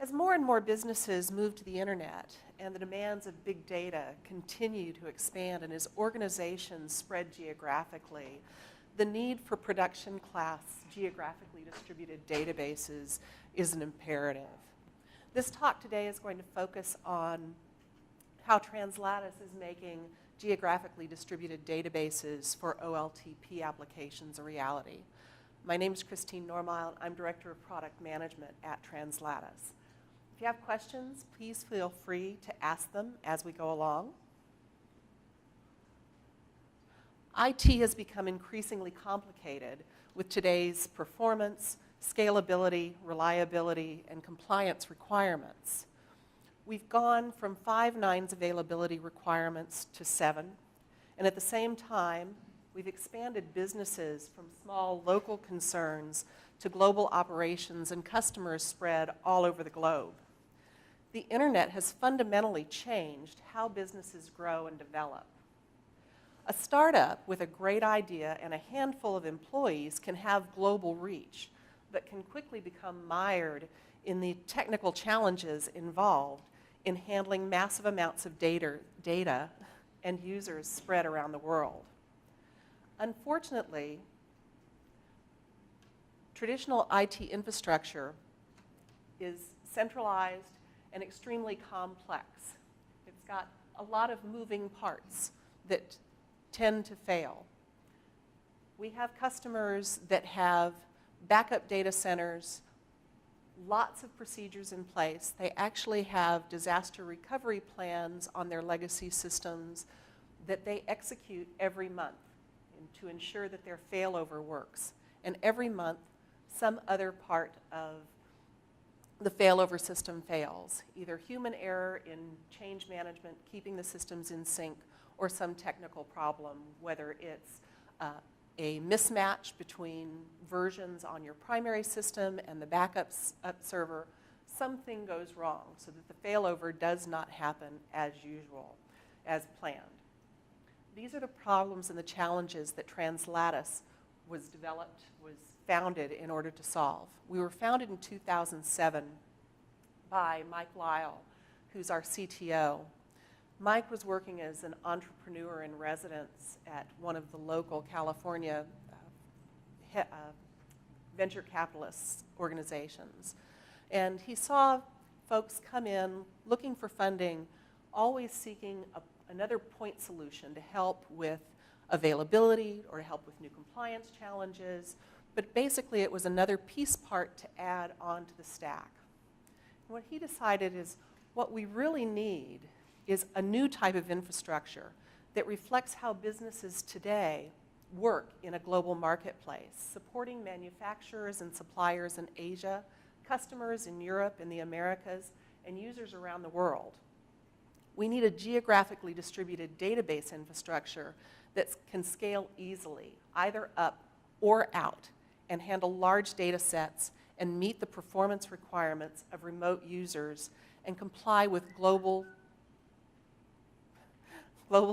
As more and more businesses move to the internet and the demands of big data continue to expand, and as organizations spread geographically, the need for production class geographically distributed databases is an imperative. This talk today is going to focus on how TransLattice is making geographically distributed databases for OLTP applications a reality. My name is Christine Normile. I'm Director of Product Management at TransLattice. If you have questions, please feel free to ask them as we go along. IT has become increasingly complicated with today's performance, scalability, reliability, and compliance requirements. We've gone from 5 nines availability requirements to 7, and at the same time, we've expanded businesses from small local concerns to global operations and customers spread all over the globe. The internet has fundamentally changed how businesses grow and develop. A startup with a great idea and a handful of employees can have global reach, but can quickly become mired in the technical challenges involved in handling massive amounts of data and users spread around the world. Unfortunately, traditional IT infrastructure is centralized and extremely complex. It's got a lot of moving parts that tend to fail. We have customers that have backup data centers, lots of procedures in place. They actually have disaster recovery plans on their legacy systems that they execute every month to ensure that their failover works. And every month, some other part of the failover system fails, either human error in change management, keeping the systems in sync, or some technical problem, whether it's a mismatch between versions on your primary system and the backup server. Something goes wrong so that the failover does not happen as usual, as planned. These are the problems and the challenges that TransLattice was founded in order to solve. We were founded in 2007 by Mike Lyle, who's our CTO. Mike was working as an entrepreneur in residence at one of the local California venture capitalist organizations. And he saw folks come in looking for funding, always seeking another point solution to help with availability or to help with new compliance challenges. But basically, it was another piece part to add onto the stack. And what he decided is what we really need is a new type of infrastructure that reflects how businesses today work in a global marketplace, supporting manufacturers and suppliers in Asia, customers in Europe and the Americas, and users around the world. We need a geographically distributed database infrastructure that can scale easily, either up or out, and handle large data sets and meet the performance requirements of remote users and comply with global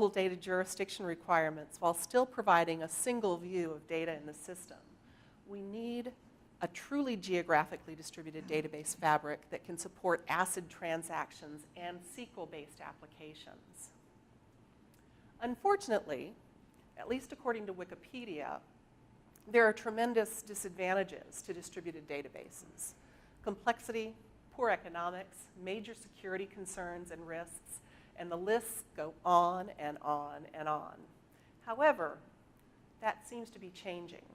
data jurisdiction requirements while still providing a single view of data in the system. We need a truly geographically distributed database fabric that can support ACID transactions and SQL-based applications. Unfortunately, at least according to Wikipedia, there are tremendous disadvantages to distributed databases: complexity, poor economics, major security concerns and risks, and the lists go on and on and on. However, that seems to be changing.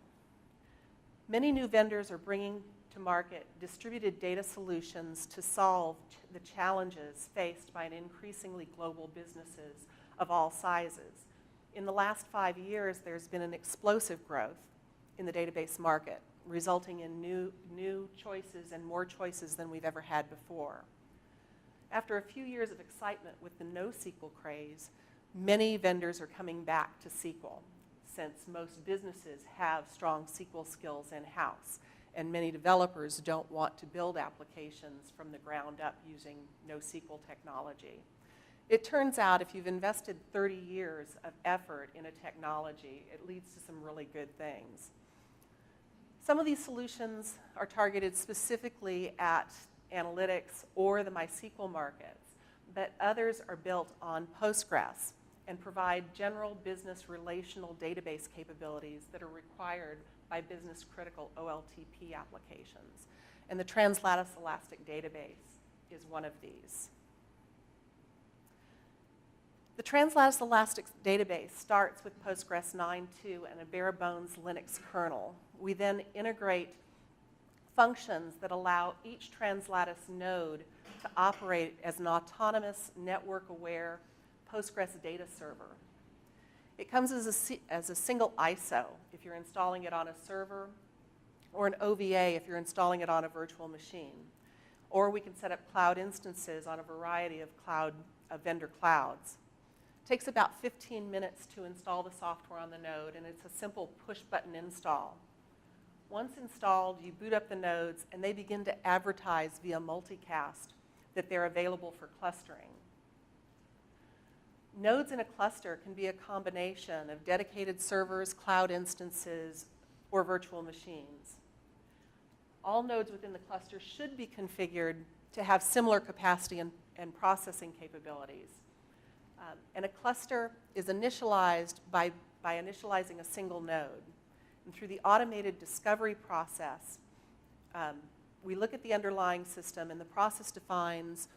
Many new vendors are bringing to market distributed data solutions to solve the challenges faced by an increasingly global businesses of all sizes. In the last 5 years, there's been an explosive growth in the database market, resulting in new choices and more choices than we've ever had before. After a few years of excitement with the NoSQL craze, many vendors are coming back to SQL, since most businesses have strong SQL skills in-house, and many developers don't want to build applications from the ground up using NoSQL technology. It turns out if you've invested 30 years of effort in a technology, it leads to some really good things. Some of these solutions are targeted specifically at Analytics or the MySQL markets, but others are built on Postgres and provide general business relational database capabilities that are required by business-critical OLTP applications. And the TransLattice Elastic Database is one of these. The TransLattice Elastic Database starts with Postgres 9.2 and a bare-bones Linux kernel. We then integrate functions that allow each TransLattice node to operate as an autonomous, network-aware Postgres data server. It comes as a single ISO if you're installing it on a server, or an OVA if you're installing it on a virtual machine. Or we can set up cloud instances on a variety of vendor clouds. It takes about 15 minutes to install the software on the node, and it's a simple push-button install. Once installed, you boot up the nodes, and they begin to advertise via multicast that they're available for clustering. Nodes in a cluster can be a combination of dedicated servers, cloud instances, or virtual machines. All nodes within the cluster should be configured to have similar capacity and processing capabilities. And a cluster is initialized by initializing a single node. And through the automated discovery process, we look at the underlying system, and the process defines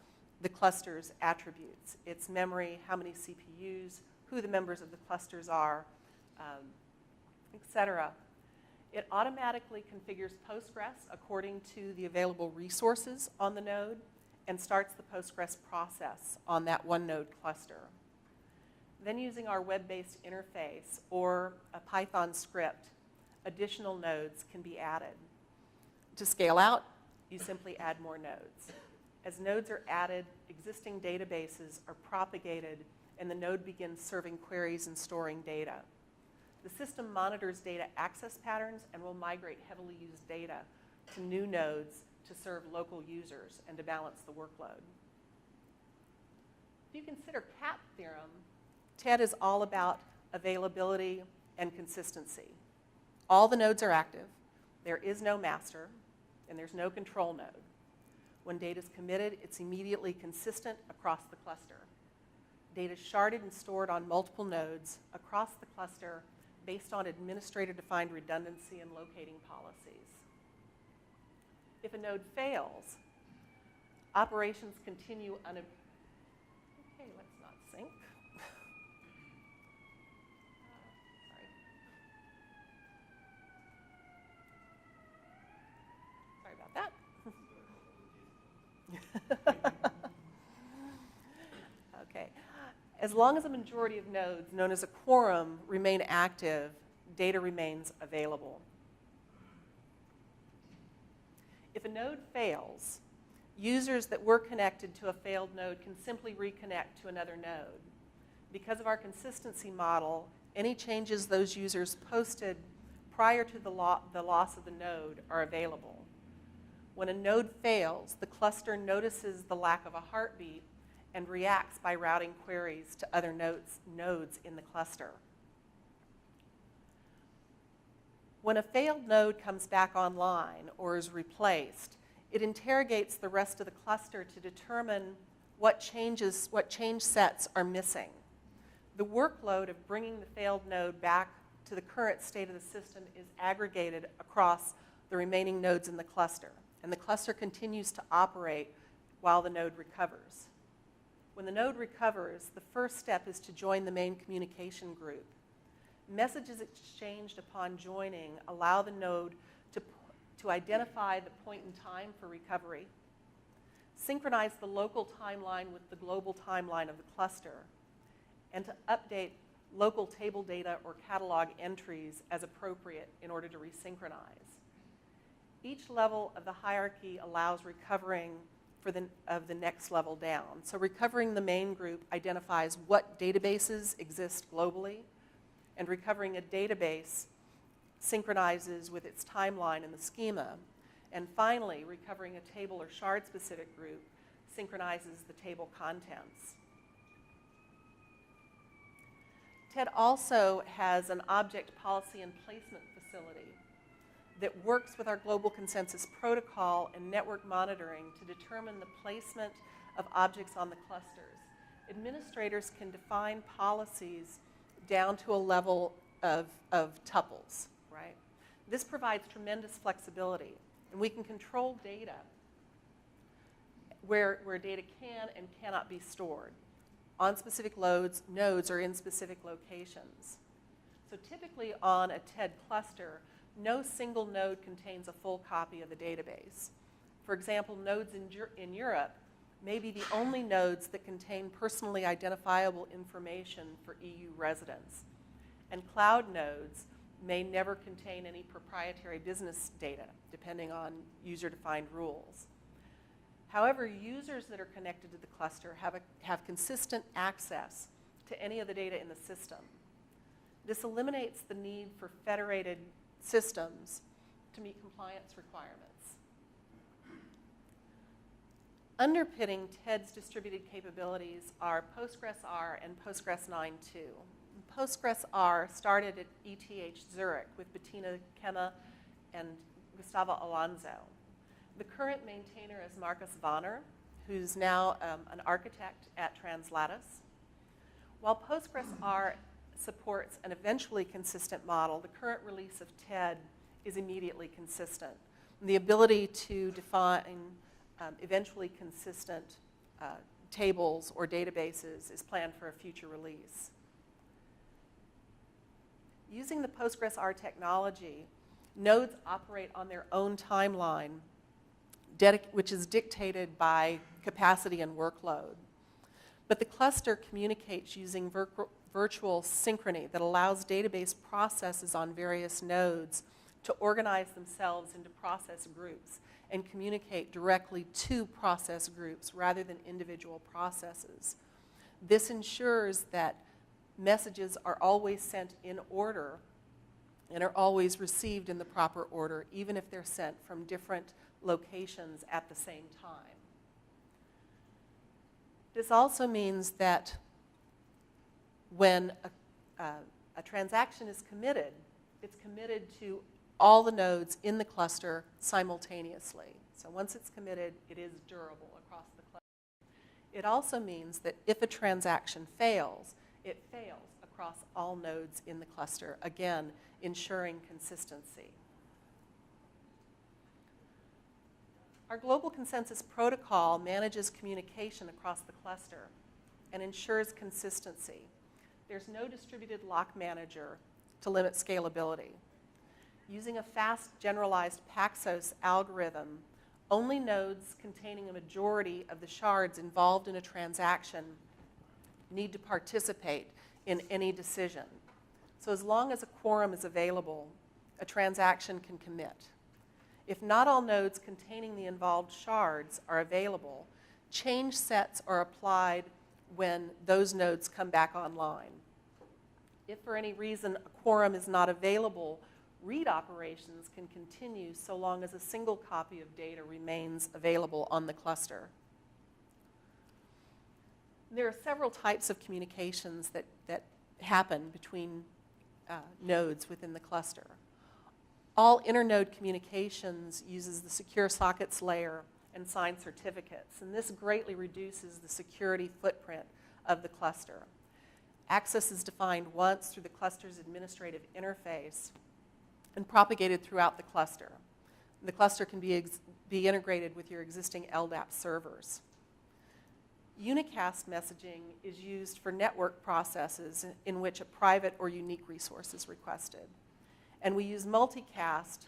the cluster's attributes: its memory, how many CPUs, who the members of the clusters are, etc. It automatically configures Postgres according to the available resources on the node and starts the Postgres process on that one node cluster. Then, using our web-based interface or a Python script, additional nodes can be added. To scale out, you simply add more nodes. As nodes are added, existing databases are propagated, and the node begins serving queries and storing data. The system monitors data access patterns and will migrate heavily used data to new nodes to serve local users and to balance the workload. If you consider CAP theorem, TED is all about availability and consistency. All the nodes are active, there is no master, and there's no control node. When data is committed, it's immediately consistent across the cluster. Data is sharded and stored on multiple nodes across the cluster based on administrator-defined redundancy and locating policies. If a node fails, operations continue Okay, let's not sync. Sorry about that. Okay. As long as a majority of nodes, known as a quorum, remain active, data remains available. If a node fails, users that were connected to a failed node can simply reconnect to another node. Because of our consistency model, any changes those users posted prior to the loss of the node are available. When a node fails, the cluster notices the lack of a heartbeat and reacts by routing queries to other nodes in the cluster. When a failed node comes back online or is replaced, it interrogates the rest of the cluster to determine what change sets are missing. The workload of bringing the failed node back to the current state of the system is aggregated across the remaining nodes in the cluster, and the cluster continues to operate while the node recovers. When the node recovers, the first step is to join the main communication group. Messages exchanged upon joining allow the node to identify the point in time for recovery, synchronize the local timeline with the global timeline of the cluster, and to update local table data or catalog entries as appropriate in order to resynchronize. Each level of the hierarchy allows recovering of the next level down. So recovering the main group identifies what databases exist globally, and recovering a database synchronizes with its timeline in the schema. And finally, recovering a table or shard-specific group synchronizes the table contents. TED also has an object policy and placement facility. that works with our global consensus protocol and network monitoring to determine the placement of objects on the clusters. Administrators can define policies down to a level of tuples, right? This provides tremendous flexibility, and we can control data where data can and cannot be stored on specific nodes or in specific locations. So typically on a TED cluster, no single node contains a full copy of the database. For example, nodes in Europe may be the only nodes that contain personally identifiable information for EU residents. And cloud nodes may never contain any proprietary business data, depending on user-defined rules. However, users that are connected to the cluster have consistent access to any of the data in the system. This eliminates the need for federated systems to meet compliance requirements. Underpinning TED's distributed capabilities are Postgres-R and Postgres-9.2. Postgres-R started at ETH Zurich with Bettina Kemme and Gustavo Alonso. The current maintainer is Marcus Vonner, who's now an architect at TransLattice. While Postgres-R supports an eventually consistent model, the current release of TED is immediately consistent. And the ability to define eventually consistent tables or databases is planned for a future release. Using the Postgres-R technology, nodes operate on their own timeline, which is dictated by capacity and workload. But the cluster communicates using virtual synchrony that allows database processes on various nodes to organize themselves into process groups and communicate directly to process groups rather than individual processes. This ensures that messages are always sent in order and are always received in the proper order, even if they're sent from different locations at the same time. This also means that when a transaction is committed, it's committed to all the nodes in the cluster simultaneously. So once it's committed, it is durable across the cluster. It also means that if a transaction fails, it fails across all nodes in the cluster, again, ensuring consistency. Our global consensus protocol manages communication across the cluster and ensures consistency. There's no distributed lock manager to limit scalability. Using a fast generalized Paxos algorithm, only nodes containing a majority of the shards involved in a transaction need to participate in any decision. So as long as a quorum is available, a transaction can commit. If not all nodes containing the involved shards are available, change sets are applied when those nodes come back online. If for any reason a quorum is not available, read operations can continue so long as a single copy of data remains available on the cluster. There are several types of communications that happen between nodes within the cluster. All internode communications uses the secure sockets layer and signed certificates, and this greatly reduces the security footprint of the cluster. Access is defined once through the cluster's administrative interface and propagated throughout the cluster. The cluster can be integrated with your existing LDAP servers. Unicast messaging is used for network processes in which a private or unique resource is requested. And we use multicast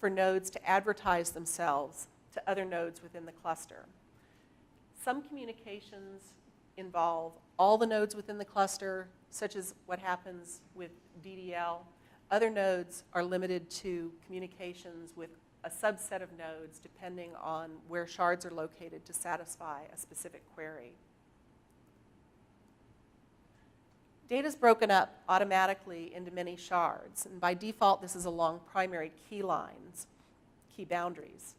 for nodes to advertise themselves to other nodes within the cluster. Some communications involve all the nodes within the cluster, such as what happens with DDL. Other nodes are limited to communications with a subset of nodes depending on where shards are located to satisfy a specific query. Data is broken up automatically into many shards, and by default this is along primary key lines, key boundaries.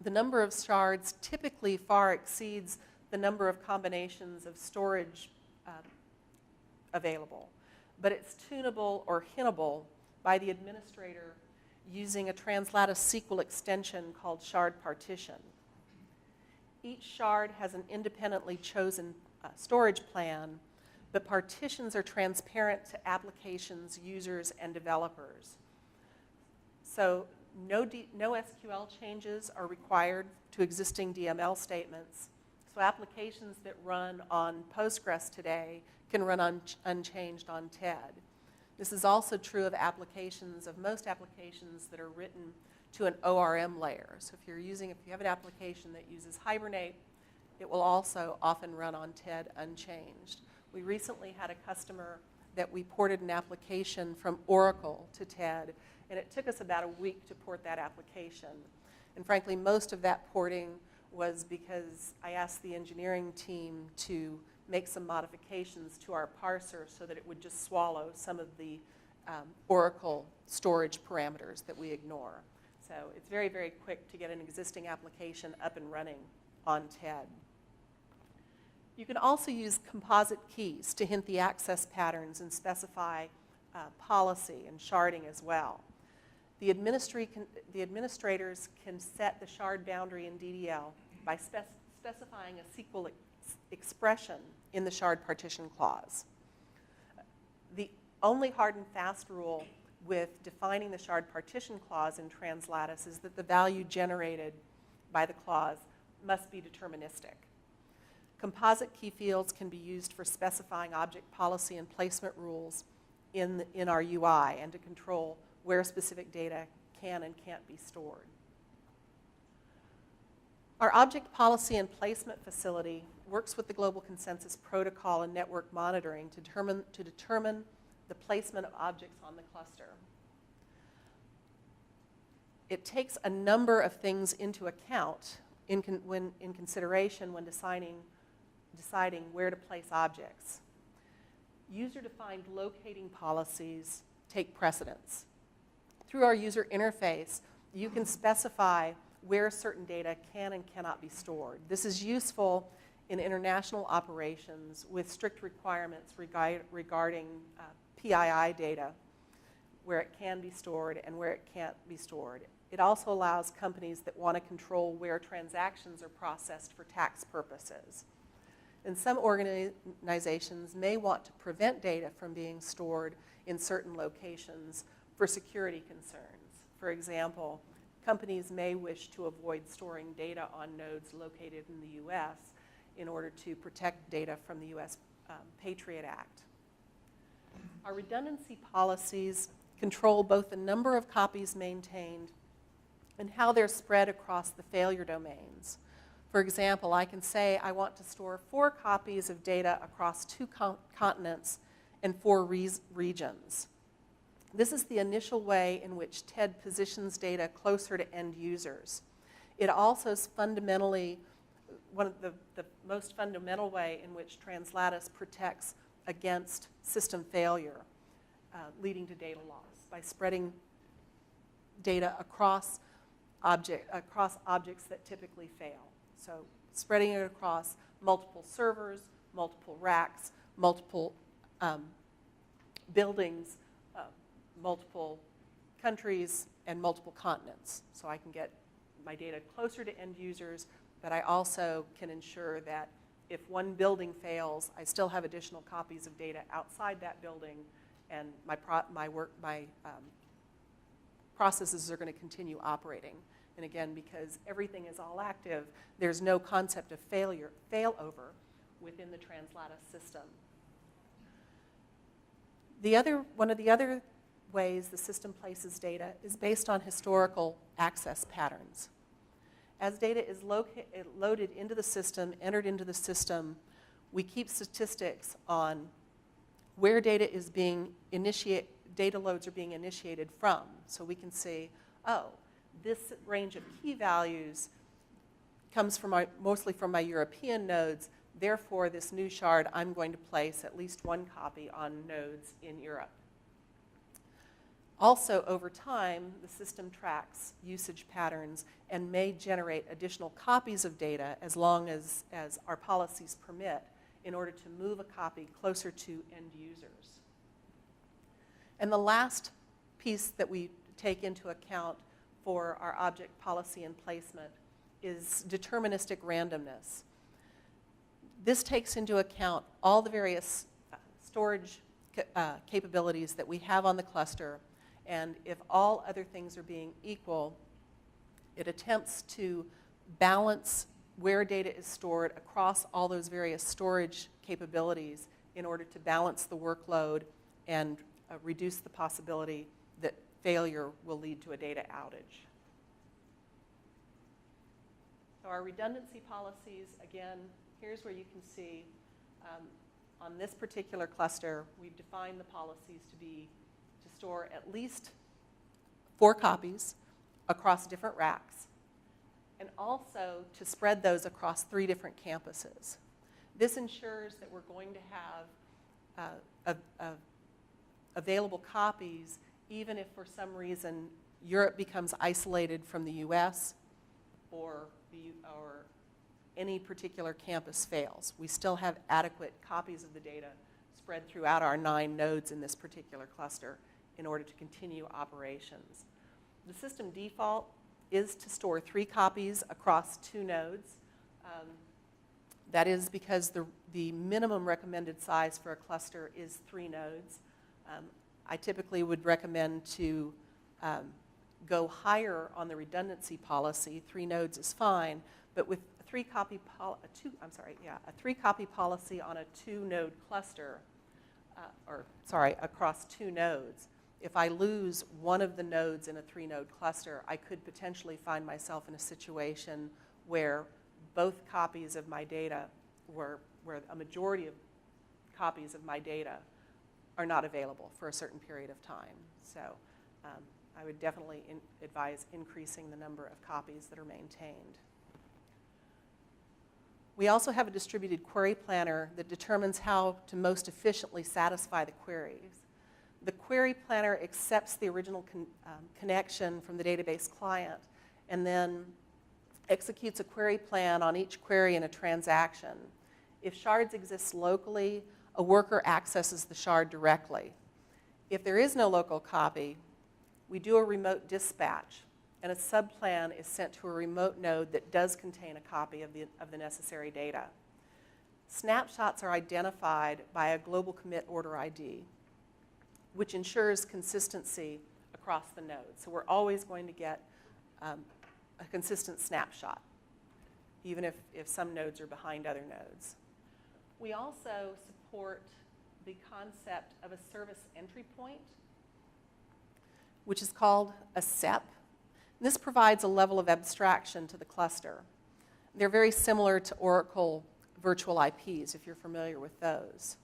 The number of shards typically far exceeds the number of combinations of storage available, but it's tunable or hinnable by the administrator using a TransLattice SQL extension called shard partition. Each shard has an independently chosen storage plan, but partitions are transparent to applications, users, and developers. So no SQL changes are required to existing DML statements. So applications that run on Postgres today can run unchanged on TED. This is also true of most applications that are written to an ORM layer. So if you have an application that uses Hibernate, it will also often run on TED unchanged. We recently had a customer that we ported an application from Oracle to TED, and it took us about a week to port that application. And frankly, most of that porting was because I asked the engineering team to make some modifications to our parser so that it would just swallow some of the Oracle storage parameters that we ignore. So it's very, very quick to get an existing application up and running on TED. You can also use composite keys to hint the access patterns and specify policy and sharding as well. The administrators can set the shard boundary in DDL by specifying a SQL expression in the shard partition clause. The only hard and fast rule with defining the shard partition clause in TransLattice is that the value generated by the clause must be deterministic. Composite key fields can be used for specifying object policy and placement rules in our UI and to control where specific data can and can't be stored. Our object policy and placement facility works with the Global Consensus Protocol and network monitoring to determine the placement of objects on the cluster. It takes a number of things into account in consideration when deciding where to place objects. User-defined locating policies take precedence. Through our user interface, you can specify where certain data can and cannot be stored. This is useful in international operations with strict requirements regarding PII data, where it can be stored and where it can't be stored. It also allows companies that want to control where transactions are processed for tax purposes. And some organizations may want to prevent data from being stored in certain locations for security concerns. For example, companies may wish to avoid storing data on nodes located in the US in order to protect data from the US Patriot Act. Our redundancy policies control both the number of copies maintained and how they're spread across the failure domains. For example, I can say I want to store 4 copies of data across 2 continents and 4 regions. This is the initial way in which TED positions data closer to end users. It also is fundamentally one of the most fundamental way in which TransLattice protects against system failure, leading to data loss by spreading data across objects that typically fail. So spreading it across multiple servers, multiple racks, multiple buildings, multiple countries, and multiple continents. So I can get my data closer to end users, but I also can ensure that if one building fails, I still have additional copies of data outside that building, and my processes are going to continue operating. And again, because everything is all active, there's no concept of failover within the TransLattice system. One of the other ways the system places data is based on historical access patterns. As data is loaded into the system, entered into the system, we keep statistics on where data is being data loads are being initiated from. So we can see, oh, this range of key values comes from mostly from my European nodes. Therefore, this new shard, I'm going to place at least 1 copy on nodes in Europe. Also, over time, the system tracks usage patterns and may generate additional copies of data as long as our policies permit in order to move a copy closer to end users. And the last piece that we take into account for our object policy and placement is deterministic randomness. This takes into account all the various storage capabilities that we have on the cluster, and if all other things are being equal, it attempts to balance where data is stored across all those various storage capabilities in order to balance the workload and reduce the possibility that failure will lead to a data outage. So our redundancy policies, again, here's where you can see on this particular cluster, we've defined the policies to store at least 4 copies across different racks, and also to spread those across 3 different campuses. This ensures that we're going to have available copies even if for some reason Europe becomes isolated from the US or any particular campus fails. We still have adequate copies of the data spread throughout our 9 nodes in this particular cluster in order to continue operations. The system default is to store 3 copies across 2 nodes. That is because the minimum recommended size for a cluster is 3 nodes. I typically would recommend to go higher on the redundancy policy. 3 nodes is fine, but with a 3-copy policy on a 2-node cluster, across 2 nodes, if I lose one of the nodes in a 3-node cluster, I could potentially find myself in a situation where both copies of my data, where a majority of copies of my data are not available for a certain period of time. So I would definitely advise increasing the number of copies that are maintained. We also have a distributed query planner that determines how to most efficiently satisfy the queries. The query planner accepts the original connection from the database client and then executes a query plan on each query in a transaction. If shards exist locally, a worker accesses the shard directly. If there is no local copy, we do a remote dispatch, and a subplan is sent to a remote node that does contain a copy of the necessary data. Snapshots are identified by a global commit order ID, which ensures consistency across the nodes. So we're always going to get a consistent snapshot, even if some nodes are behind other nodes. We also support the concept of a service entry point, which is called a SEP. This provides a level of abstraction to the cluster. They're very similar to Oracle virtual IPs, if you're familiar with those.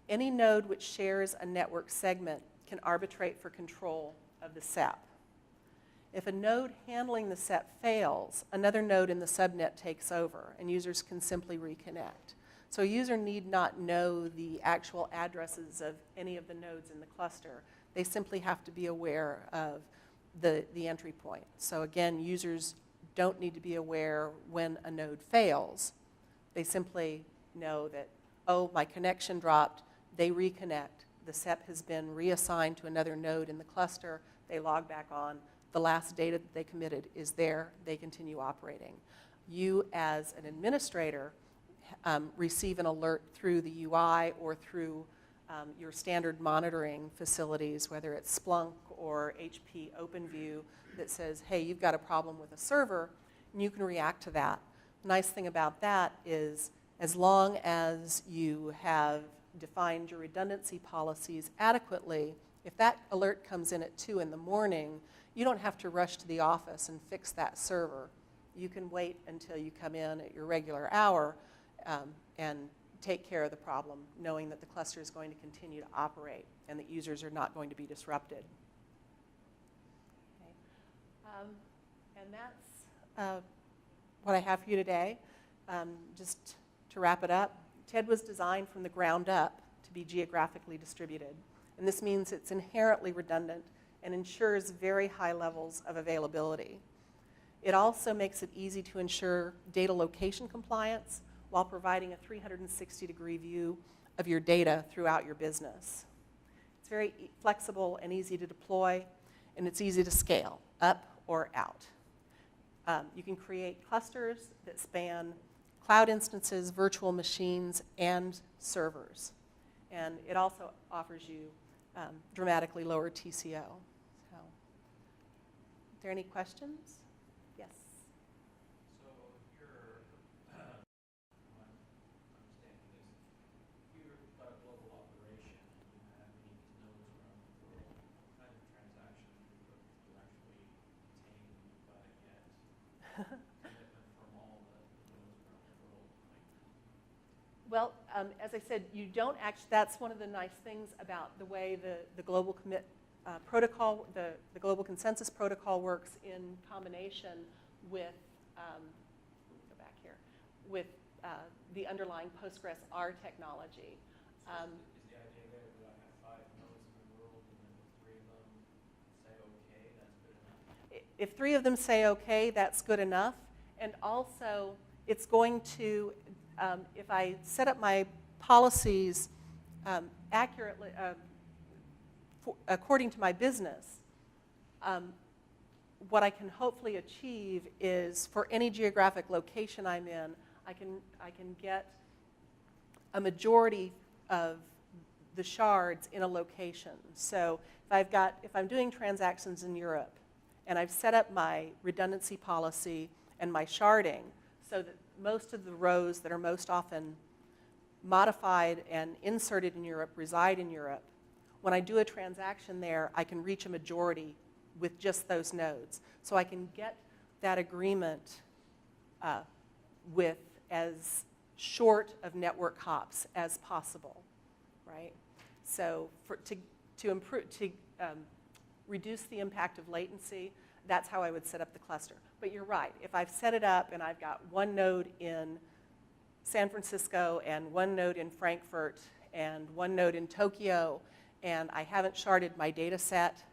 Any node which shares a network segment can arbitrate for control of the SEP. If a node handling the SEP fails, another node in the subnet takes over, and users can simply reconnect. So a user need not know the actual addresses of any of the nodes in the cluster. They simply have to be aware of the entry point. So again, users don't need to be aware when a node fails. They simply know that, oh, my connection dropped. They reconnect. The SEP has been reassigned to another node in the cluster. They log back on. The last data that they committed is there. They continue operating. You, as an administrator, receive an alert through the UI or through your standard monitoring facilities, whether it's Splunk or HP OpenView, that says, hey, you've got a problem with a server, and you can react to that. The nice thing about that is, as long as you have defined your redundancy policies adequately, if that alert comes in at 2 in the morning, you don't have to rush to the office and fix that server. You can wait until you come in at your regular hour and take care of the problem, knowing that the cluster is going to continue to operate and that users are not going to be disrupted. Okay. And that's what I have for you today. Just to wrap it up, TED was designed from the ground up to be geographically distributed. And this means it's inherently redundant and ensures very high levels of availability. It also makes it easy to ensure data location compliance while providing a 360-degree view of your data throughout your business. It's very flexible and easy to deploy, and it's easy to scale, up or out. You can create clusters that span cloud instances, virtual machines, and servers. And it also offers you dramatically lower TCO. So, are there any questions? Yes. So your understanding is, if you've got a global operation and you have many nodes around the world, what kind of transaction do you actually obtain when you've got to get commitment from all the nodes around the world? Well, as I said, you don't actually, that's one of the nice things about the way the global commit protocol, the global consensus protocol works in combination with, go back here, with the underlying Postgres-R technology. So is the idea there that I have 5 nodes in the world and then if 3 of them say okay, that's good enough? If 3 of them say okay, that's good enough. And also, it's going to, if I set up my policies accurately, according to my business, what I can hopefully achieve is for any geographic location I'm in, I can get a majority of the shards in a location. So if I'm doing transactions in Europe and I've set up my redundancy policy and my sharding so that most of the rows that are most often modified and inserted in Europe reside in Europe, when I do a transaction there, I can reach a majority with just those nodes. So I can get that agreement with as short of network hops as possible, right? So to reduce the impact of latency, that's how I would set up the cluster. But you're right. If I've set it up and I've got one node in San Francisco and one node in Frankfurt and one node in Tokyo, and I haven't sharded my data set,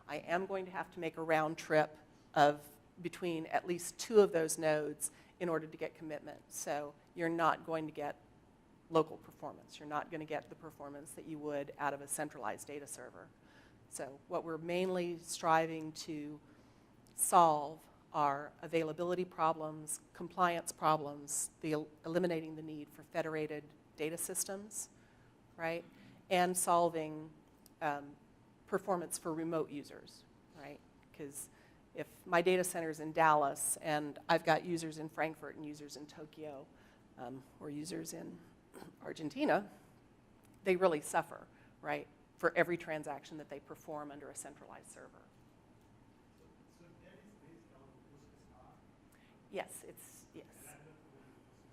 I am going to have to make a round trip of between at least 2 of those nodes in order to get commitment. So you're not going to get local performance. You're not going to get the performance that you would out of a centralized data server. So what we're mainly striving to solve are availability problems, compliance problems, eliminating the need for federated data systems, right? And solving performance for remote users, right? Because if my data center is in Dallas and I've got users in Frankfurt and users in Tokyo or users in Argentina, they really suffer, right, for every transaction that they perform under a centralized server. So that is based on Postgres-R? Yes, yes. And I'm not familiar with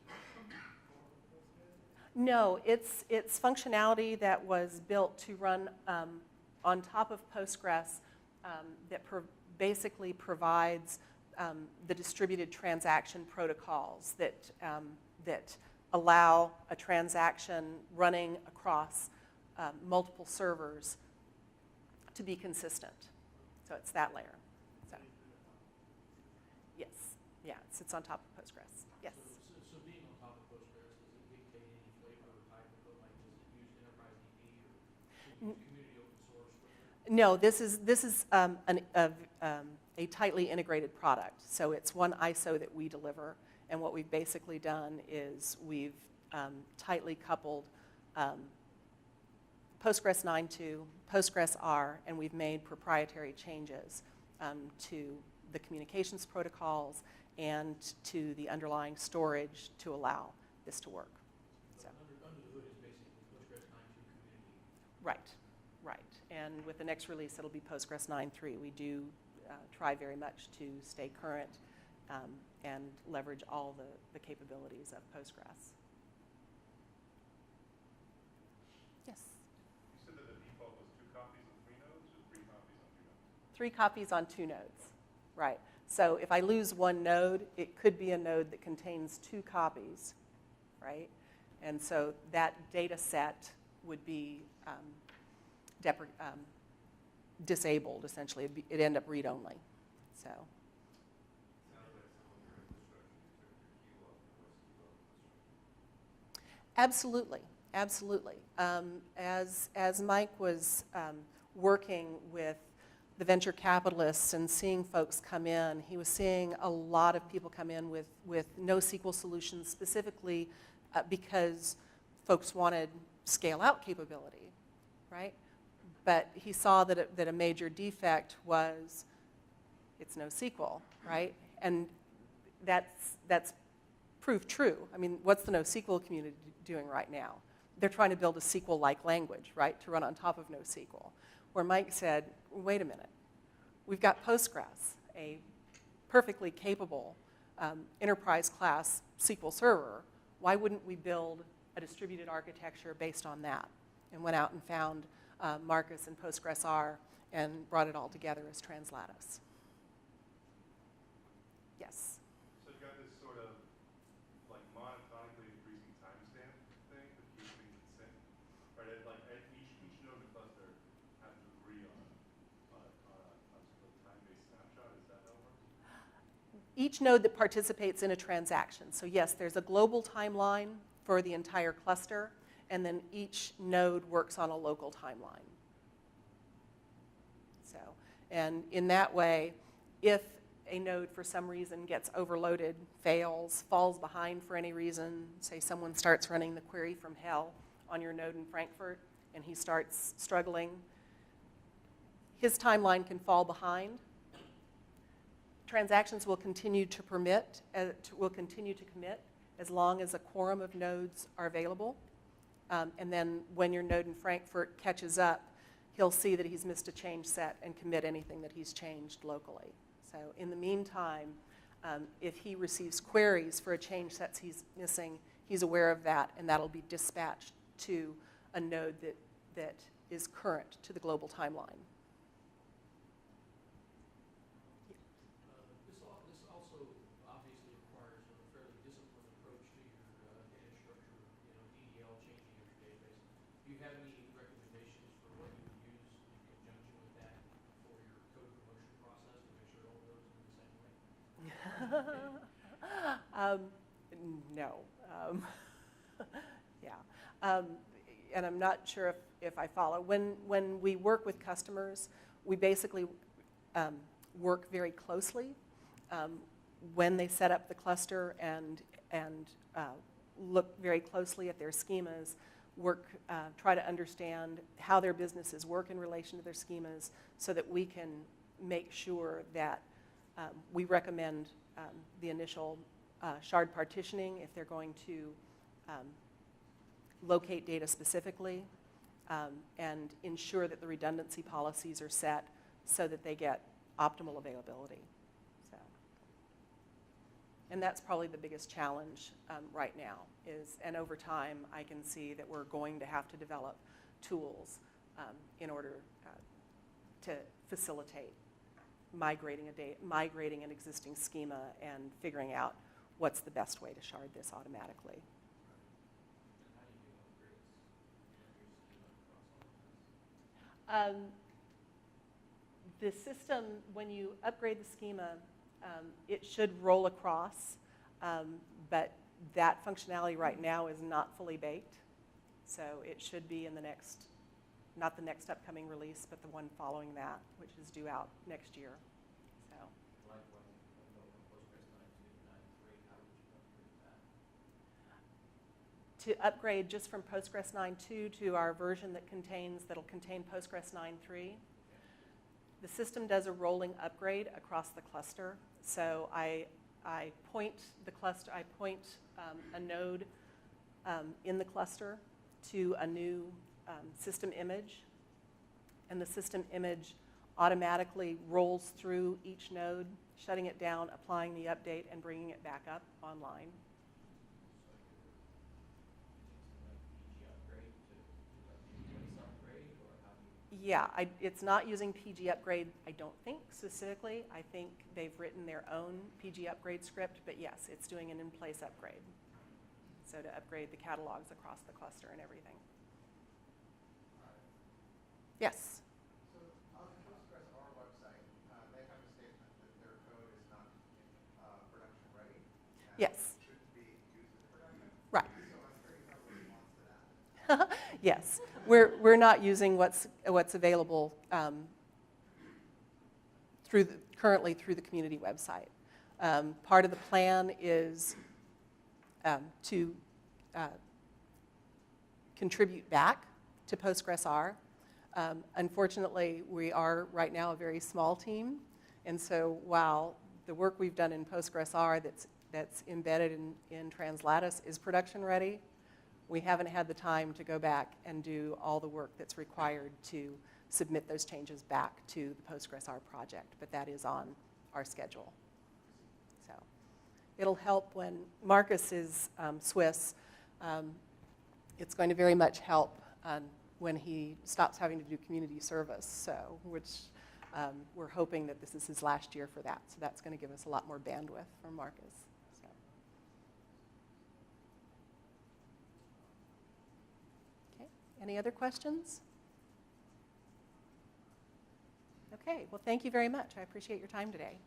Postgres-R. Is it just for Postgres? No, it's functionality that was built to run on top of Postgres that basically provides the distributed transaction protocols that allow a transaction running across multiple servers to be consistent. So it's that layer. So, yes, yeah, it sits on top of Postgres. Yes. So being on top of Postgres, does it dictate any flavor or type of code? Like, does it use enterprise DB or community open source? No, this is a tightly integrated product. So it's one ISO that we deliver, and what we've basically done is we've tightly coupled Postgres 9.2, Postgres-R, and we've made proprietary changes to the communications protocols and to the underlying storage to allow this to work. So under the hood is basically Postgres 9.2 community. Right, right. And with the next release, it'll be Postgres 9.3. We do try very much to stay current and leverage all the capabilities of Postgres. Yes? You said that the default was 2 copies on 3 nodes or 3 copies on 2 nodes? 3 copies on 2 nodes, right. So if I lose one node, it could be a node that contains 2 copies, right? And so that data set would be disabled, essentially. It'd end up read-only. So. Sounds like some of your infrastructure, you took your queue off the rest of the infrastructure. Absolutely, absolutely. As Mike was working with the venture capitalists and seeing folks come in, he was seeing a lot of people come in with NoSQL solutions specifically because folks wanted scale-out capability, right? But he saw that a major defect was it's NoSQL, right? And that's proved true. I mean, what's the NoSQL community doing right now? They're trying to build a SQL-like language, right, to run on top of NoSQL. Where Mike said, wait a minute, we've got Postgres, a perfectly capable enterprise-class SQL server. Why wouldn't we build a distributed architecture based on that? And went out and found Marcus and Postgres-R and brought it all together as TransLattice. Yes? So you've got this sort of like monotonically increasing timestamp thing that keeps things in sync, right? Each node in the cluster has to agree on a sort of time-based snapshot. Is that how it works? Each node that participates in a transaction. So yes, there's a global timeline for the entire cluster, and then each node works on a local timeline. So, and in that way, if a node for some reason gets overloaded, fails, falls behind for any reason, say someone starts running the query from hell on your node in Frankfurt and he starts struggling, his timeline can fall behind. Transactions will continue to commit as long as a quorum of nodes are available. And then when your node in Frankfurt catches up, he'll see that he's missed a change set and commit anything that he's changed locally. So in the meantime, if he receives queries for a change set he's missing, he's aware of that, and that'll be dispatched to a node that is current to the global timeline. This also obviously requires a fairly disciplined approach to your data structure, DDL changing of your database. Do you have any recommendations for what you would use in conjunction with that for your code promotion process to make sure it all goes in the same way? No. Yeah. And I'm not sure if I follow. When we work with customers, we basically work very closely when they set up the cluster and look very closely at their schemas, try to understand how their businesses work in relation to their schemas so that we can make sure that we recommend the initial shard partitioning if they're going to locate data specifically and ensure that the redundancy policies are set so that they get optimal availability. So, and that's probably the biggest challenge right now and over time I can see that we're going to have to develop tools in order to facilitate migrating an existing schema and figuring out what's the best way to shard this automatically. The system, when you upgrade the schema, it should roll across, but that functionality right now is not fully baked. So it should be in the next, not the next upcoming release, but the one following that, which is due out next year. So. Likewise, Postgres 9.2 to 9.3, how would you upgrade that? To upgrade just from Postgres 9.2 to our version that'll contain Postgres 9.3, the system does a rolling upgrade across the cluster. So I point a node in the cluster to a new system image, and the system image automatically rolls through each node, shutting it down, applying the update, and bringing it back up online. Yeah, it's not using PG upgrade, I don't think, specifically. I think they've written their own PG upgrade script, but yes, it's doing an in-place upgrade. So to upgrade the catalogs across the cluster and everything. Yes? So on the Postgres-R website, they have a statement that their code is not production ready. And Yes. shouldn't be used in production. Right. So I'm sure you have a response to that. Yes, we're not using what's available currently through the community website. Part of the plan is to contribute back to Postgres-R. Unfortunately, we are right now a very small team, and so while the work we've done in Postgres-R that's embedded in TransLattice is production ready, we haven't had the time to go back and do all the work that's required to submit those changes back to the Postgres-R project, but that is on our schedule. So it'll help when Marcus is Swiss. It's going to very much help when he stops having to do community service, so which we're hoping that this is his last year for that, so that's going to give us a lot more bandwidth for Marcus. So. Okay, any other questions? Okay, well, thank you very much. I appreciate your time today.